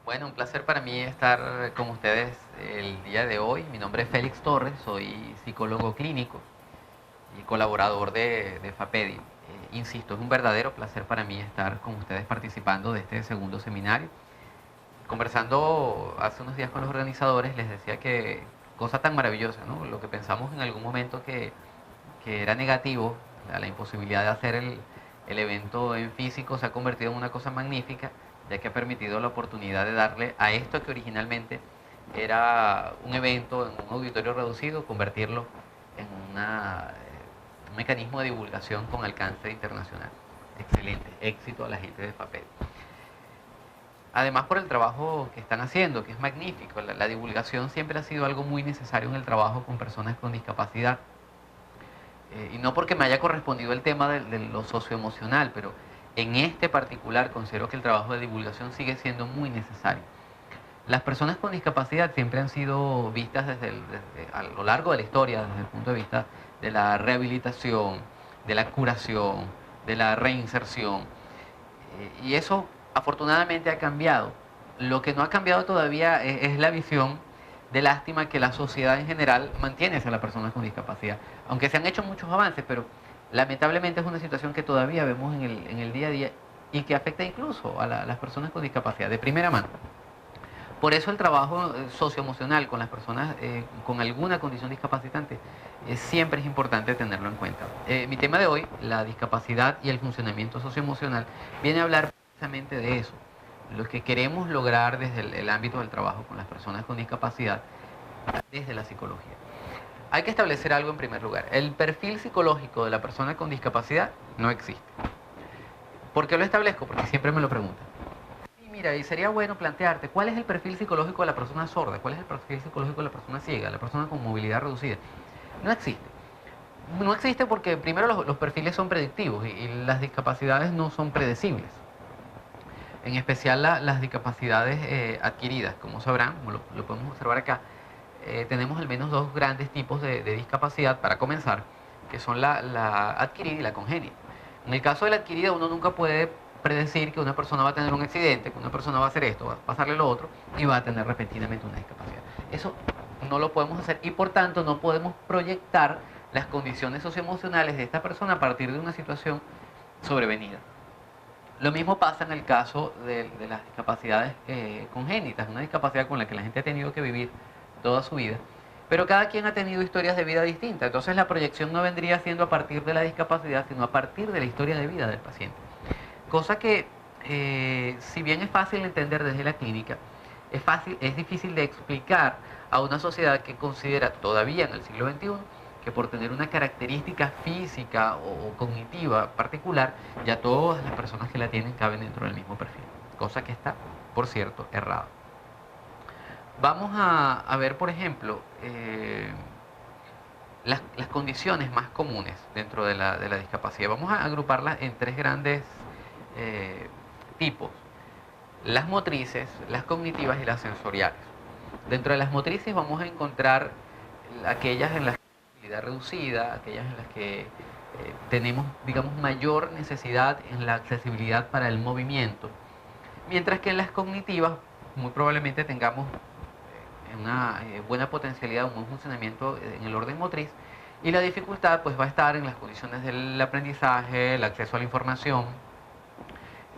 Bueno, un placer para mí estar con ustedes el día de hoy. Mi nombre es Félix Torres, soy psicólogo clínico y colaborador de FAPEDI. Insisto, es un verdadero placer para mí estar con ustedes participando de este segundo seminario. Conversando hace unos días con los organizadores, les decía que cosa tan maravillosa, ¿no? Lo que pensamos en algún momento que era negativo, la imposibilidad de hacer el evento en físico se ha convertido en una cosa magnífica, ya que ha permitido la oportunidad de darle a esto que originalmente era un evento en un auditorio reducido, convertirlo en un mecanismo de divulgación con alcance internacional. Excelente, éxito a la gente de papel. Además por el trabajo que están haciendo, que es magnífico. La divulgación siempre ha sido algo muy necesario en el trabajo con personas con discapacidad. Y no porque me haya correspondido el tema de lo socioemocional, pero en este particular considero que el trabajo de divulgación sigue siendo muy necesario. Las personas con discapacidad siempre han sido vistas a lo largo de la historia, desde el punto de vista de la rehabilitación, de la curación, de la reinserción. Y eso afortunadamente ha cambiado. Lo que no ha cambiado todavía es la visión de lástima que la sociedad en general mantiene hacia las personas con discapacidad. Aunque se han hecho muchos avances, pero lamentablemente es una situación que todavía vemos en el día a día y que afecta incluso a las personas con discapacidad de primera mano. Por eso el trabajo socioemocional con las personas con alguna condición discapacitante siempre es importante tenerlo en cuenta. Mi tema de hoy, la discapacidad y el funcionamiento socioemocional, viene a hablar precisamente de eso, lo que queremos lograr desde el ámbito del trabajo con las personas con discapacidad, desde la psicología. Hay que establecer algo en primer lugar. El perfil psicológico de la persona con discapacidad no existe. ¿Por qué lo establezco? Porque siempre me lo preguntan. Mira, y sería bueno plantearte cuál es el perfil psicológico de la persona sorda, cuál es el perfil psicológico de la persona ciega, la persona con movilidad reducida. No existe. No existe porque primero los perfiles son predictivos y las discapacidades no son predecibles. En especial las discapacidades adquiridas, como sabrán, como lo podemos observar acá, tenemos al menos dos grandes tipos de discapacidad para comenzar, que son la adquirida y la congénita. En el caso de la adquirida uno nunca puede predecir que una persona va a tener un accidente, que una persona va a hacer esto, va a pasarle lo otro y va a tener repentinamente una discapacidad. Eso no lo podemos hacer y por tanto no podemos proyectar las condiciones socioemocionales de esta persona a partir de una situación sobrevenida. Lo mismo pasa en el caso de las discapacidades congénitas, una discapacidad con la que la gente ha tenido que vivir toda su vida, pero cada quien ha tenido historias de vida distintas, entonces la proyección no vendría siendo a partir de la discapacidad, sino a partir de la historia de vida del paciente. Cosa que, si bien es fácil entender desde la clínica, es difícil de explicar a una sociedad que considera todavía en el siglo XXI que por tener una característica física o cognitiva particular, ya todas las personas que la tienen caben dentro del mismo perfil. Cosa que está, por cierto, errada. Vamos a ver, por ejemplo, las condiciones más comunes dentro de la discapacidad. Vamos a agruparlas en tres grandes tipos: las motrices, las cognitivas y las sensoriales. Dentro de las motrices vamos a encontrar aquellas en las que la movilidad reducida, aquellas en las que tenemos, digamos, mayor necesidad en la accesibilidad para el movimiento, mientras que en las cognitivas muy probablemente tengamos una buena potencialidad, un buen funcionamiento en el orden motriz, y la dificultad pues va a estar en las condiciones del aprendizaje, el acceso a la información,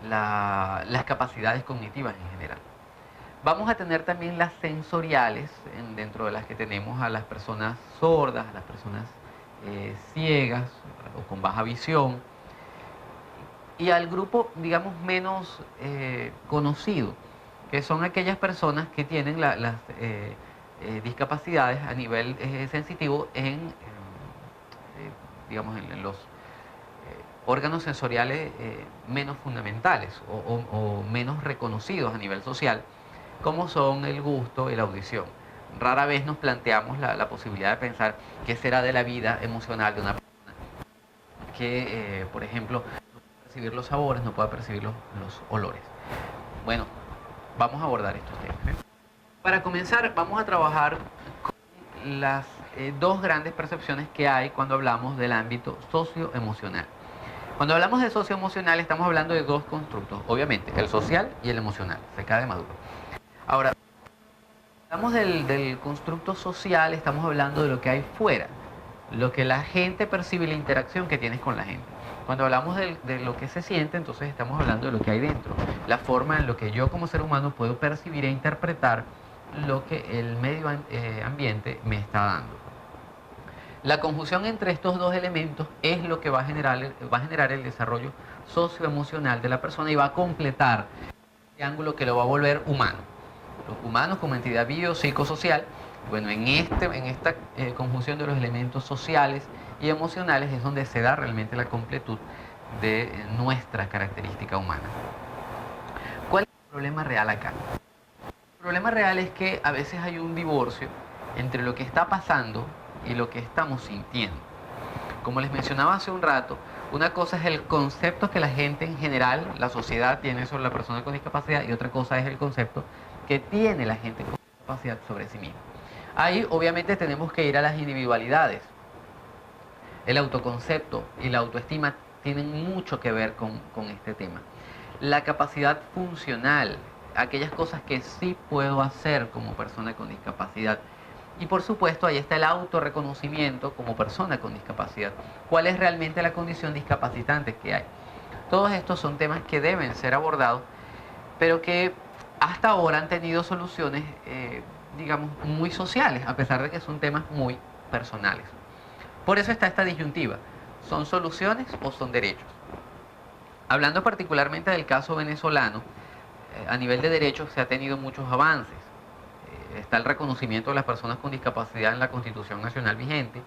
las capacidades cognitivas en general. Vamos a tener también las sensoriales, dentro de las que tenemos a las personas sordas, a las personas ciegas o con baja visión, y al grupo, digamos, menos conocido, que son aquellas personas que tienen las discapacidades a nivel sensitivo digamos, en los órganos sensoriales menos fundamentales o menos reconocidos a nivel social, como son el gusto y la audición. Rara vez nos planteamos la posibilidad de pensar qué será de la vida emocional de una persona que, por ejemplo, no puede percibir los sabores, no puede percibir los olores. Bueno, vamos a abordar estos temas. Para comenzar, vamos a trabajar con las dos grandes percepciones que hay cuando hablamos del ámbito socioemocional. Cuando hablamos de socioemocional estamos hablando de dos constructos, obviamente, el social y el emocional, se cae de maduro. Ahora, hablamos del constructo social, estamos hablando de lo que hay fuera, lo que la gente percibe, la interacción que tienes con la gente. Cuando hablamos de lo que se siente, entonces estamos hablando de lo que hay dentro, la forma en lo que yo como ser humano puedo percibir e interpretar lo que el medio ambiente me está dando. La conjunción entre estos dos elementos es lo que va a generar el desarrollo socioemocional de la persona y va a completar el triángulo que lo va a volver humano. Los humanos como entidad biopsicosocial, bueno, en esta conjunción de los elementos sociales y emocionales es donde se da realmente la completud de nuestra característica humana. ¿Cuál es el problema real acá? El problema real es que a veces hay un divorcio entre lo que está pasando y lo que estamos sintiendo. Como les mencionaba hace un rato, una cosa es el concepto que la gente en general, la sociedad tiene sobre la persona con discapacidad y otra cosa es el concepto que tiene la gente con discapacidad sobre sí misma. Ahí obviamente tenemos que ir a las individualidades. El autoconcepto y la autoestima tienen mucho que ver con este tema. La capacidad funcional, aquellas cosas que sí puedo hacer como persona con discapacidad. Y por supuesto ahí está el autorreconocimiento como persona con discapacidad. ¿Cuál es realmente la condición discapacitante que hay? Todos estos son temas que deben ser abordados, pero que hasta ahora han tenido soluciones, digamos, muy sociales, a pesar de que son temas muy personales. Por eso está esta disyuntiva, ¿son soluciones o son derechos? Hablando particularmente del caso venezolano, a nivel de derechos se ha tenido muchos avances. Está el reconocimiento de las personas con discapacidad en la Constitución Nacional vigente,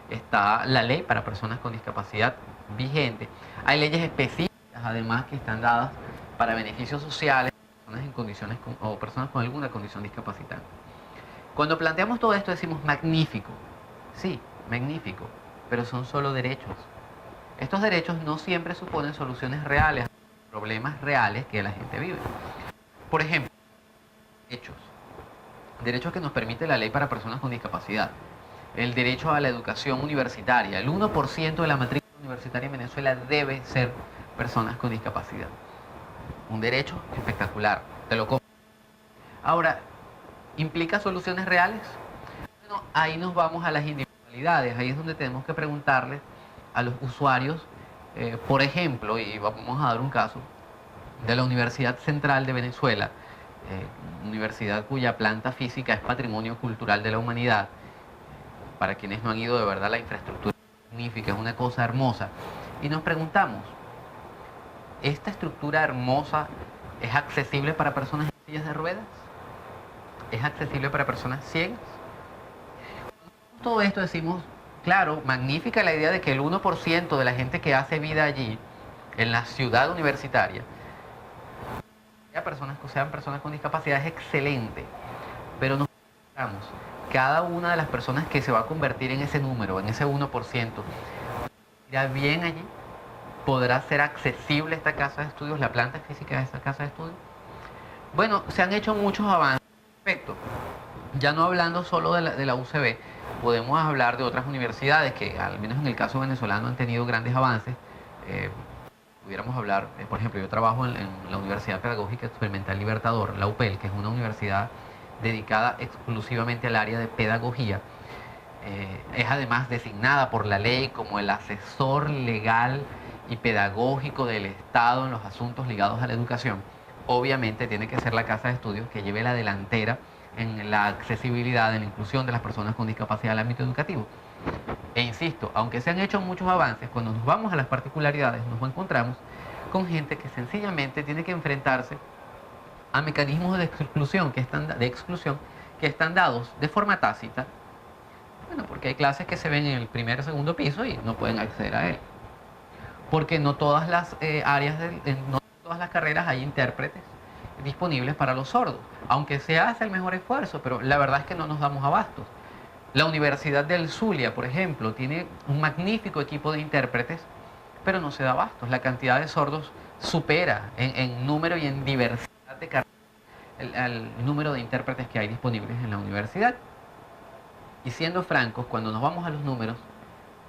está la ley para personas con discapacidad vigente, hay leyes específicas además que están dadas para beneficios sociales personas en condiciones o personas con alguna condición discapacitante. Cuando planteamos todo esto decimos magnífico, sí, magnífico, pero son solo derechos. Estos derechos no siempre suponen soluciones reales a problemas reales que la gente vive. Por ejemplo, derechos que nos permite la ley para personas con discapacidad, el derecho a la educación universitaria. El 1% de la matrícula universitaria en Venezuela debe ser personas con discapacidad. Un derecho espectacular, te lo compro. Ahora, ¿implica soluciones reales? Bueno, ahí nos vamos a las individualidades, ahí es donde tenemos que preguntarles a los usuarios, por ejemplo, y vamos a dar un caso, de la Universidad Central de Venezuela, universidad cuya planta física es patrimonio cultural de la humanidad. Para quienes no han ido, de verdad la infraestructura es magnífica, es una cosa hermosa. Y nos preguntamos, ¿esta estructura hermosa es accesible para personas en sillas de ruedas? ¿Es accesible para personas ciegas? Todo esto decimos, claro, magnífica la idea de que el 1% de la gente que hace vida allí, en la ciudad universitaria, sean personas con discapacidad, es excelente. Pero nos preguntamos, cada una de las personas que se va a convertir en ese número, en ese 1%, ¿irá bien allí? ¿Podrá ser accesible esta casa de estudios, la planta física de esta casa de estudios? Bueno, se han hecho muchos avances al respecto. Ya no hablando solo de la UCB, podemos hablar de otras universidades que, al menos en el caso venezolano, han tenido grandes avances. Pudiéramos hablar, por ejemplo, yo trabajo en la Universidad Pedagógica Experimental Libertador, la UPEL, que es una universidad dedicada exclusivamente al área de pedagogía. Es además designada por la ley como el asesor legal y pedagógico del Estado en los asuntos ligados a la educación. Obviamente tiene que ser la casa de estudios que lleve la delantera en la accesibilidad, en la inclusión de las personas con discapacidad al ámbito educativo. E insisto, aunque se han hecho muchos avances, cuando nos vamos a las particularidades nos encontramos con gente que sencillamente tiene que enfrentarse a mecanismos de exclusión que están dados de forma tácita. Bueno, porque hay clases que se ven en el primer o segundo piso y no pueden acceder a él. Porque no todas las no todas las carreras hay intérpretes disponibles para los sordos, aunque se hace el mejor esfuerzo, pero la verdad es que no nos damos abastos. La Universidad del Zulia, por ejemplo, tiene un magnífico equipo de intérpretes, pero no se da abastos. La cantidad de sordos supera en número y en diversidad de carreras el número de intérpretes que hay disponibles en la universidad. Y siendo francos, cuando nos vamos a los números,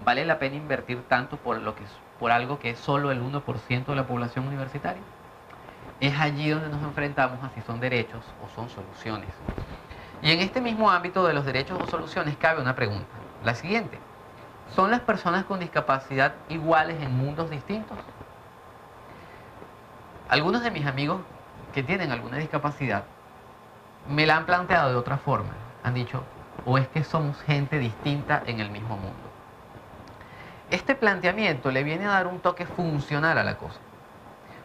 ¿vale la pena invertir tanto por algo que es solo el 1% de la población universitaria? es allí donde nos enfrentamos a si son derechos o son soluciones. Y en este mismo ámbito de los derechos o soluciones cabe una pregunta, la siguiente: ¿son las personas con discapacidad iguales en mundos distintos? Algunos de mis amigos que tienen alguna discapacidad me la han planteado de otra forma. Han dicho, o es que somos gente distinta en el mismo mundo. Este planteamiento le viene a dar un toque funcional a la cosa,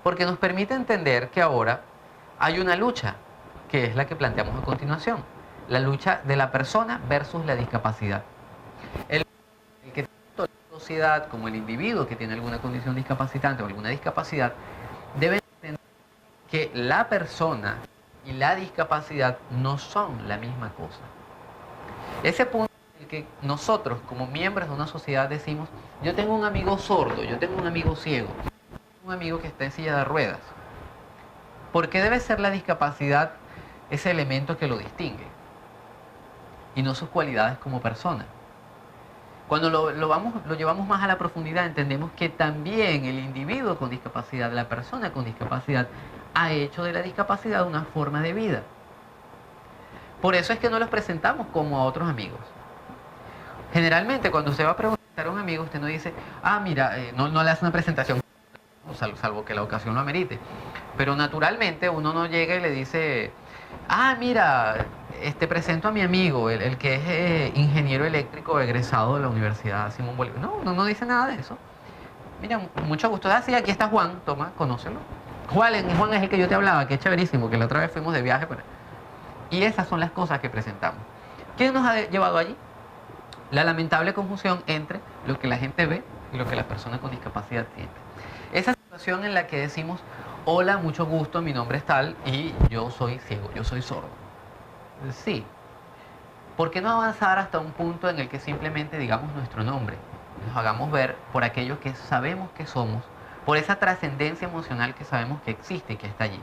porque nos permite entender que ahora hay una lucha, que es la que planteamos a continuación, la lucha de la persona versus la discapacidad. El que tanto la sociedad como el individuo que tiene alguna condición discapacitante o alguna discapacidad deben entender que la persona y la discapacidad no son la misma cosa. Ese punto en el que nosotros como miembros de una sociedad decimos, yo tengo un amigo sordo, yo tengo un amigo ciego, un amigo que está en silla de ruedas. ¿Por qué debe ser la discapacidad ese elemento que lo distingue y no sus cualidades como persona? Cuando lo llevamos más a la profundidad, entendemos que también el individuo con discapacidad, la persona con discapacidad, ha hecho de la discapacidad una forma de vida. Por eso es que no los presentamos como a otros amigos. Generalmente, cuando usted va a preguntar a un amigo, usted no dice, ah, mira, no le hace una presentación, salvo que la ocasión lo amerite. Pero naturalmente uno no llega y le dice, ah, mira, presento a mi amigo, el que es ingeniero eléctrico egresado de la Universidad Simón Bolívar. No dice nada de eso. Mira, mucho gusto. Ah, sí, aquí está Juan, toma, conócelo. Juan es el que yo te hablaba, que es chéverísimo, que la otra vez fuimos de viaje. Y esas son las cosas que presentamos. ¿Qué nos ha llevado allí? La lamentable confusión entre lo que la gente ve y lo que las personas con discapacidad sienten. Esa situación en la que decimos, hola, mucho gusto, mi nombre es tal y yo soy ciego, yo soy sordo. Sí. ¿Por qué no avanzar hasta un punto en el que simplemente digamos nuestro nombre? Nos hagamos ver por aquellos que sabemos que somos, por esa trascendencia emocional que sabemos que existe y que está allí,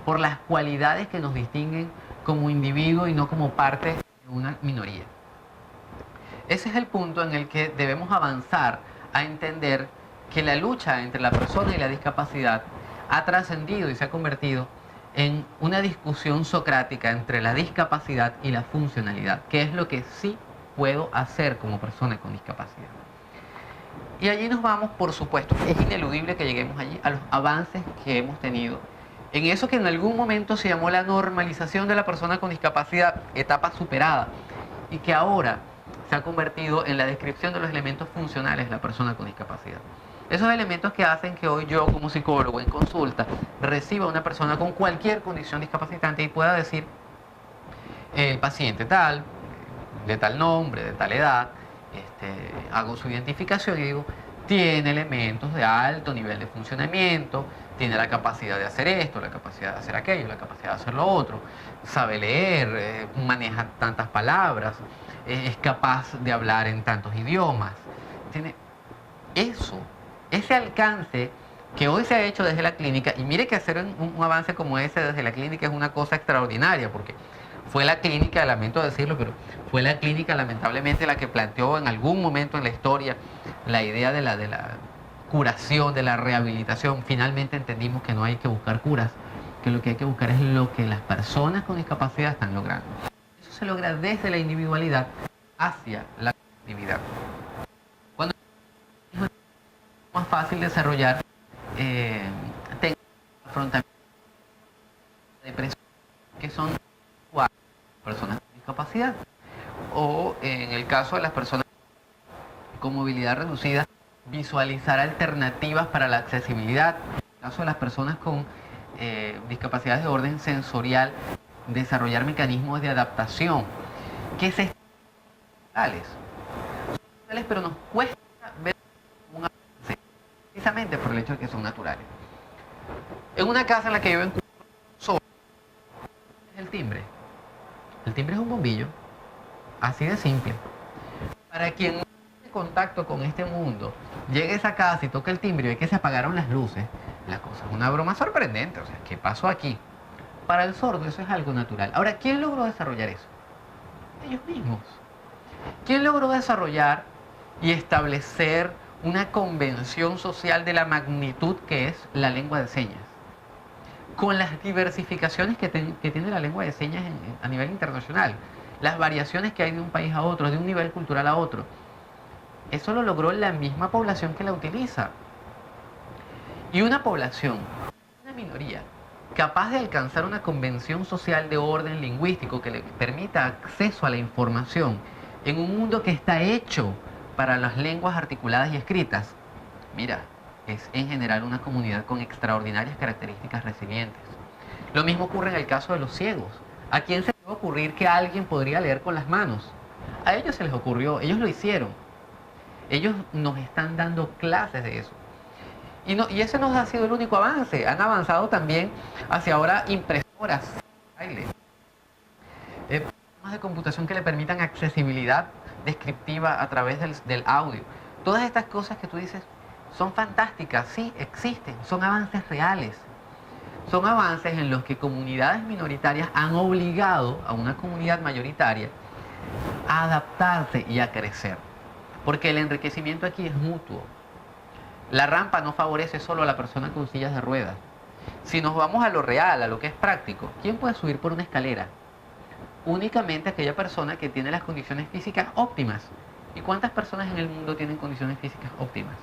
por las cualidades que nos distinguen como individuo y no como parte de una minoría. Ese es el punto en el que debemos avanzar a entender que la lucha entre la persona y la discapacidad ha trascendido y se ha convertido en una discusión socrática entre la discapacidad y la funcionalidad, que es lo que sí puedo hacer como persona con discapacidad. Y allí nos vamos, por supuesto, es ineludible que lleguemos allí a los avances que hemos tenido en eso que en algún momento se llamó la normalización de la persona con discapacidad, etapa superada, y que ahora se ha convertido en la descripción de los elementos funcionales de la persona con discapacidad. Esos elementos que hacen que hoy yo como psicólogo en consulta reciba a una persona con cualquier condición discapacitante y pueda decir, el paciente tal, de tal nombre, de tal edad, hago su identificación y digo, tiene elementos de alto nivel de funcionamiento, tiene la capacidad de hacer esto, la capacidad de hacer aquello, la capacidad de hacer lo otro, sabe leer, maneja tantas palabras, es capaz de hablar en tantos idiomas. Tiene eso, ese alcance que hoy se ha hecho desde la clínica, y mire que hacer un avance como ese desde la clínica es una cosa extraordinaria, porque fue la clínica, lamento decirlo, pero fue la clínica lamentablemente la que planteó en algún momento en la historia la idea de la curación, de la rehabilitación. Finalmente entendimos que no hay que buscar curas, que lo que hay que buscar es lo que las personas con discapacidad están logrando. Eso se logra desde la individualidad hacia la colectividad. Cuando es más fácil desarrollar afrontamiento de depresión, que son personas con discapacidad, o en el caso de las personas con movilidad reducida, visualizar alternativas para la accesibilidad. En el caso de las personas con discapacidades de orden sensorial, desarrollar mecanismos de adaptación que se pero nos cuesta ver un avance precisamente por el hecho de que son naturales. En una casa en la que yo en solo es el timbre. El timbre es un bombillo, así de simple. Para quien no tiene contacto con este mundo, llegue a esa casa y toque el timbre y ve que se apagaron las luces, la cosa es una broma sorprendente. O sea, ¿qué pasó aquí? Para el sordo eso es algo natural. Ahora, ¿quién logró desarrollar eso? Ellos mismos. ¿Quién logró desarrollar y establecer una convención social de la magnitud que es la lengua de señas? con las diversificaciones que tiene la lengua de señas a nivel internacional, las variaciones que hay de un país a otro, de un nivel cultural a otro. Eso lo logró la misma población que la utiliza. Y una población, una minoría, capaz de alcanzar una convención social de orden lingüístico que le permita acceso a la información en un mundo que está hecho para las lenguas articuladas y escritas, mira, es en general una comunidad con extraordinarias características resilientes. Lo mismo ocurre en el caso de los ciegos. ¿A quién se le va a ocurrir que alguien podría leer con las manos? A ellos se les ocurrió, ellos lo hicieron. Ellos nos están dando clases de eso. Y ese no ha sido el único avance. Han avanzado también hacia ahora impresoras, programas de computación que le permitan accesibilidad descriptiva a través del audio. Todas estas cosas que tú dices son fantásticas, sí, existen, son avances reales. Son avances en los que comunidades minoritarias han obligado a una comunidad mayoritaria a adaptarse y a crecer. Porque el enriquecimiento aquí es mutuo. La rampa no favorece solo a la persona con sillas de ruedas. Si nos vamos a lo real, a lo que es práctico, ¿quién puede subir por una escalera? Únicamente aquella persona que tiene las condiciones físicas óptimas. ¿Y cuántas personas en el mundo tienen condiciones físicas óptimas?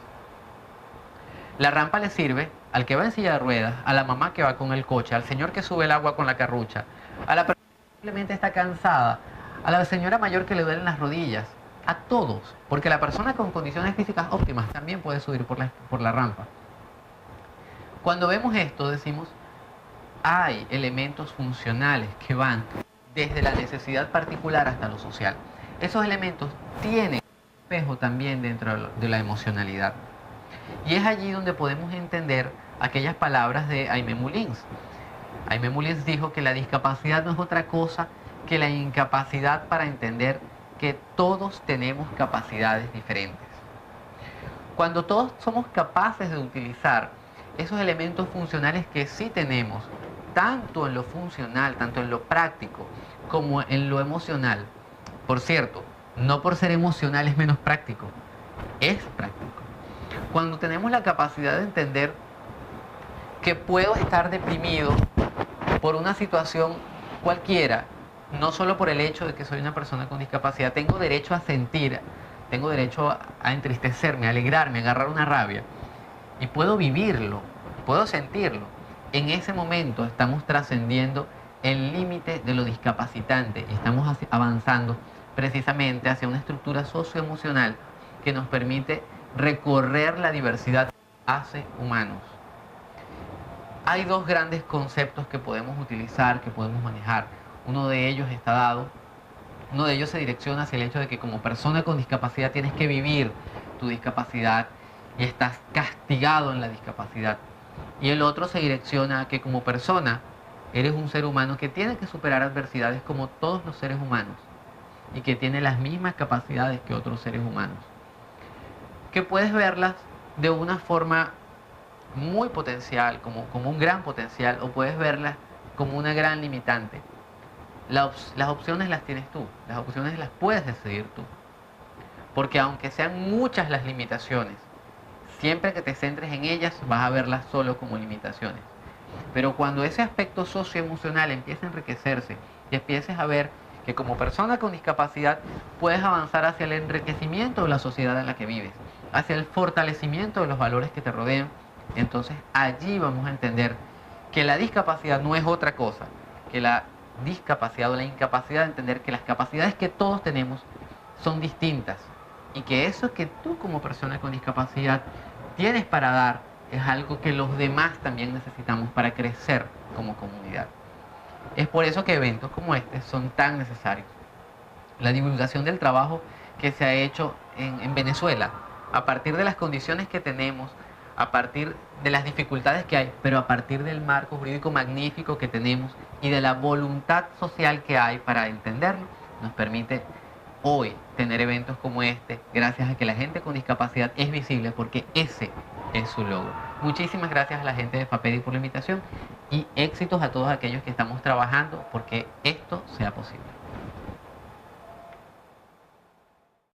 La rampa le sirve al que va en silla de ruedas, a la mamá que va con el coche, al señor que sube el agua con la carrucha, a la persona que simplemente está cansada, a la señora mayor que le duelen las rodillas, a todos, porque la persona con condiciones físicas óptimas también puede subir por la rampa. Cuando vemos esto decimos, hay elementos funcionales que van desde la necesidad particular hasta lo social. Esos elementos tienen un espejo también dentro de la emocionalidad. Y es allí donde podemos entender aquellas palabras de Aimé Moulins. Aimé Moulins dijo que la discapacidad no es otra cosa que la incapacidad para entender que todos tenemos capacidades diferentes. Cuando todos somos capaces de utilizar esos elementos funcionales que sí tenemos, tanto en lo funcional, tanto en lo práctico, como en lo emocional. Por cierto, no por ser emocional es menos práctico, es práctico. Cuando tenemos la capacidad de entender que puedo estar deprimido por una situación cualquiera, no solo por el hecho de que soy una persona con discapacidad, tengo derecho a sentir, tengo derecho a entristecerme, a alegrarme, a agarrar una rabia, y puedo vivirlo, puedo sentirlo. En ese momento estamos trascendiendo el límite de lo discapacitante y estamos avanzando precisamente hacia una estructura socioemocional que nos permite recorrer la diversidad que hace humanos. Hay dos grandes conceptos que podemos utilizar, que podemos manejar. Uno de ellos está dado, uno de ellos se direcciona hacia el hecho de que como persona con discapacidad tienes que vivir tu discapacidad y estás castigado en la discapacidad. Y el otro se direcciona a que como persona eres un ser humano que tiene que superar adversidades como todos los seres humanos y que tiene las mismas capacidades que otros seres humanos. Que puedes verlas de una forma muy potencial, como un gran potencial, o puedes verlas como una gran limitante. Las opciones las tienes tú, las opciones las puedes decidir tú. Porque aunque sean muchas las limitaciones, siempre que te centres en ellas vas a verlas solo como limitaciones. Pero cuando ese aspecto socioemocional empieza a enriquecerse y empieces a ver que como persona con discapacidad puedes avanzar hacia el enriquecimiento de la sociedad en la que vives, hacia el fortalecimiento de los valores que te rodean, entonces allí vamos a entender que la discapacidad no es otra cosa que la discapacidad o la incapacidad de entender que las capacidades que todos tenemos son distintas y que eso que tú como persona con discapacidad tienes para dar es algo que los demás también necesitamos para crecer como comunidad. Es por eso que eventos como este son tan necesarios. La divulgación del trabajo que se ha hecho en Venezuela, a partir de las condiciones que tenemos, a partir de las dificultades que hay, pero a partir del marco jurídico magnífico que tenemos y de la voluntad social que hay para entenderlo, nos permite hoy tener eventos como este, gracias a que la gente con discapacidad es visible, porque ese es su logro. Muchísimas gracias a la gente de FAPEDI por la invitación y éxitos a todos aquellos que estamos trabajando porque esto sea posible.